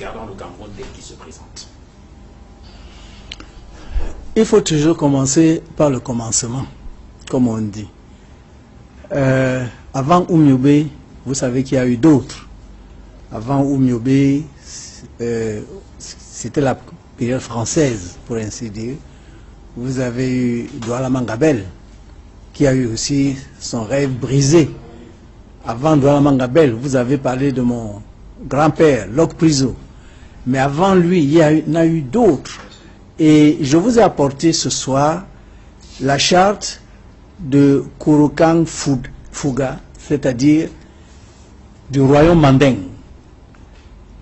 regardons le Cameroun tel qu'il se présente? Il faut toujours commencer par le commencement, comme on dit. Avant Oumiobe, vous savez qu'il y a eu d'autres. Avant Oumiobe, c'était la période française, pour ainsi dire. Vous avez eu Douala Mangabel, qui a eu aussi son rêve brisé. Avant Douala Mangabel, vous avez parlé de mon grand-père, Locke Priso. Mais avant lui, il y en a eu d'autres. Et je vous ai apporté ce soir la charte de Kouroukan Fouga, c'est-à-dire du royaume manding.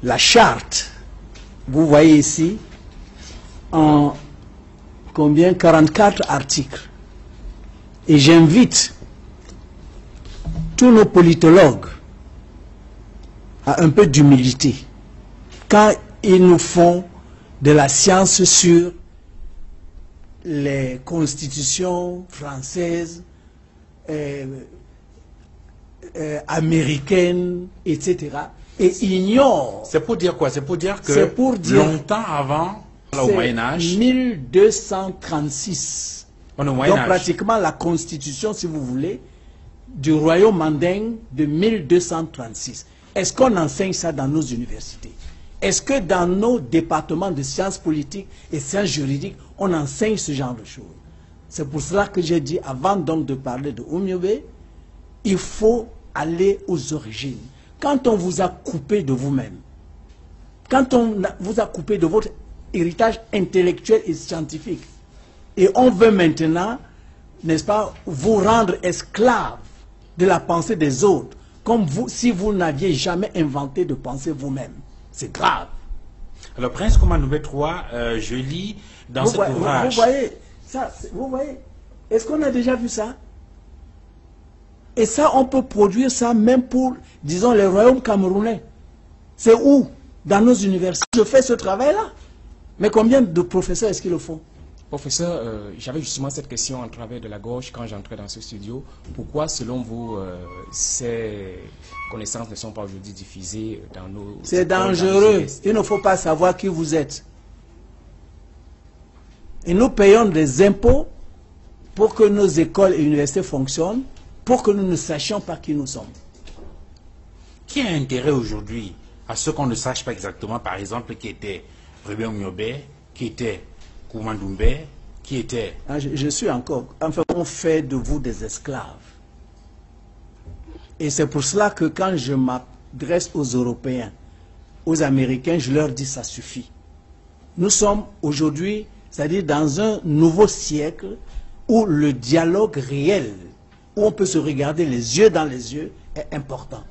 La charte, vous voyez ici, en combien? 44 articles. Et j'invite tous nos politologues à un peu d'humilité quand ils nous font de la science sur les constitutions françaises, américaines, etc. Et ignorent. C'est pour dire quoi? C'est pour dire que longtemps avant, au Moyen-Âge, 1236. Donc pratiquement la constitution, si vous voulez, du royaume manding de 1236. Est-ce qu'on enseigne ça dans nos universités? Est-ce que dans nos départements de sciences politiques et sciences juridiques, on enseigne ce genre de choses? C'est pour cela que j'ai dit, avant donc de parler de Oumiobe, il faut aller aux origines. Quand on vous a coupé de vous-même, quand on vous a coupé de votre héritage intellectuel et scientifique, et on veut maintenant, n'est-ce pas, vous rendre esclave de la pensée des autres, comme vous, si vous n'aviez jamais inventé de penser vous-même. C'est grave. Alors, Prince Coumanoube III, je lis dans cet ouvrage. Vous voyez, est-ce qu'on a déjà vu ça? Et ça, on peut produire ça même pour, disons, les royaumes camerounais. C'est où? Dans nos universités. Je fais ce travail-là. Mais combien de professeurs est-ce qu'ils le font? Professeur, j'avais justement cette question en travers de la gorge quand j'entrais dans ce studio. Pourquoi, selon vous, ces connaissances ne sont pas aujourd'hui diffusées dans nos... C'est dangereux. Il ne faut pas savoir qui vous êtes. Et nous payons des impôts pour que nos écoles et universités fonctionnent, pour que nous ne sachions pas qui nous sommes. Qui a intérêt aujourd'hui à ce qu'on ne sache pas exactement, par exemple, qui était Robert Oumiobe, qui était Koumanoube, qui était... Je suis encore... Enfin, on fait de vous des esclaves. Et c'est pour cela que quand je m'adresse aux Européens, aux Américains, je leur dis ça suffit. Nous sommes aujourd'hui, c'est-à-dire dans un nouveau siècle où le dialogue réel, où on peut se regarder les yeux dans les yeux, est important.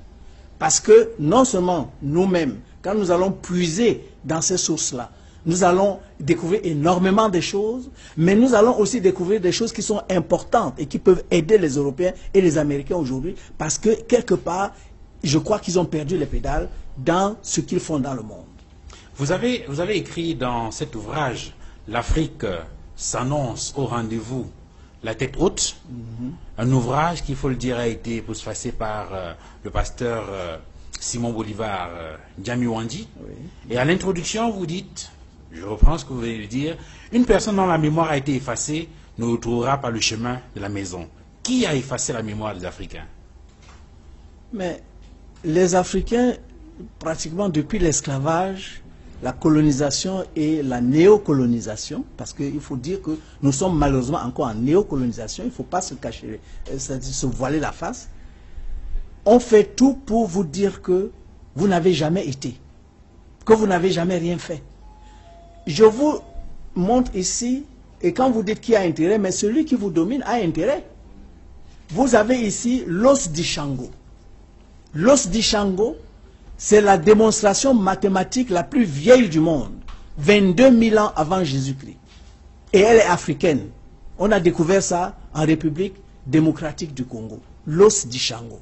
Parce que non seulement nous-mêmes, quand nous allons puiser dans ces sources-là, nous allons découvrir énormément de choses, mais nous allons aussi découvrir des choses qui sont importantes et qui peuvent aider les Européens et les Américains aujourd'hui, parce que quelque part, je crois qu'ils ont perdu les pédales dans ce qu'ils font dans le monde. Vous avez écrit dans cet ouvrage, l'Afrique s'annonce au rendez-vous, la tête haute, un ouvrage qui, il faut le dire, a été postfacé par le pasteur Simon Bolivar Djamiwandi. Oui. Et à l'introduction, vous dites, je reprends ce que vous venez de dire, une personne dont la mémoire a été effacée ne retrouvera pas le chemin de la maison. Qui a effacé la mémoire des Africains? Mais les Africains, pratiquement depuis l'esclavage, la colonisation et la néocolonisation, parce qu'il faut dire que nous sommes malheureusement encore en néocolonisation, il ne faut pas se cacher, se voiler la face, on fait tout pour vous dire que vous n'avez jamais été, que vous n'avez jamais rien fait. Je vous montre ici, et quand vous dites qui a intérêt, mais celui qui vous domine a intérêt. Vous avez ici l'os d'Ishango. L'os d'Ishango, c'est la démonstration mathématique la plus vieille du monde, 22 000 ans avant Jésus-Christ. Et elle est africaine. On a découvert ça en République démocratique du Congo. L'os d'Ishango.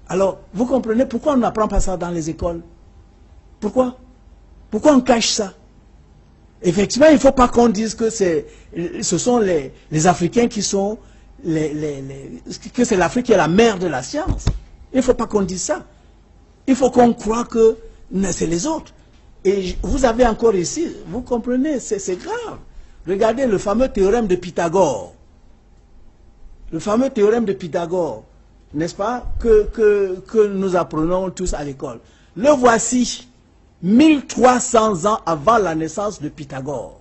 Alors, vous comprenez pourquoi on n'apprend pas ça dans les écoles? Pourquoi? Pourquoi on cache ça? Effectivement, il ne faut pas qu'on dise que ce sont les Africains qui sont... que c'est l'Afrique qui est la mère de la science. Il ne faut pas qu'on dise ça. Il faut qu'on croie que Mais c'est les autres. Et vous avez encore ici, vous comprenez, c'est grave. Regardez le fameux théorème de Pythagore. Le fameux théorème de Pythagore, n'est-ce pas, que nous apprenons tous à l'école. Le voici, 1300 ans avant la naissance de Pythagore.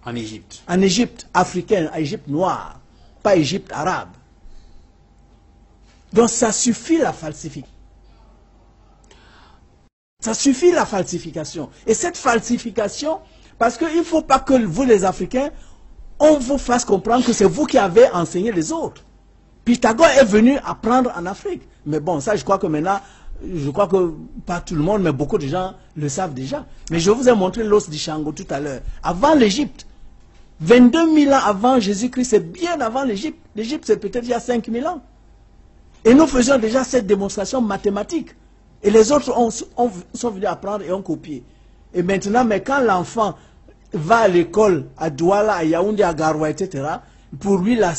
En Égypte. En Égypte africaine, en Égypte noire, pas Égypte arabe. Donc ça suffit la falsification. Ça suffit la falsification. Et cette falsification, parce qu'il ne faut pas que vous les Africains, on vous fasse comprendre que c'est vous qui avez enseigné les autres. Pythagore est venu apprendre en Afrique. Mais bon, ça je crois que maintenant, je crois que pas tout le monde, mais beaucoup de gens le savent déjà. Mais je vous ai montré l'os d'Ishango tout à l'heure. Avant l'Égypte, 22 000 ans avant Jésus-Christ, c'est bien avant l'Égypte. L'Égypte, c'est peut-être il y a 5 000 ans. Et nous faisions déjà cette démonstration mathématique. Et les autres sont venus apprendre et ont copié. Et maintenant, mais quand l'enfant va à l'école, à Douala, à Yaoundé, à Garoua, etc., pour lui, la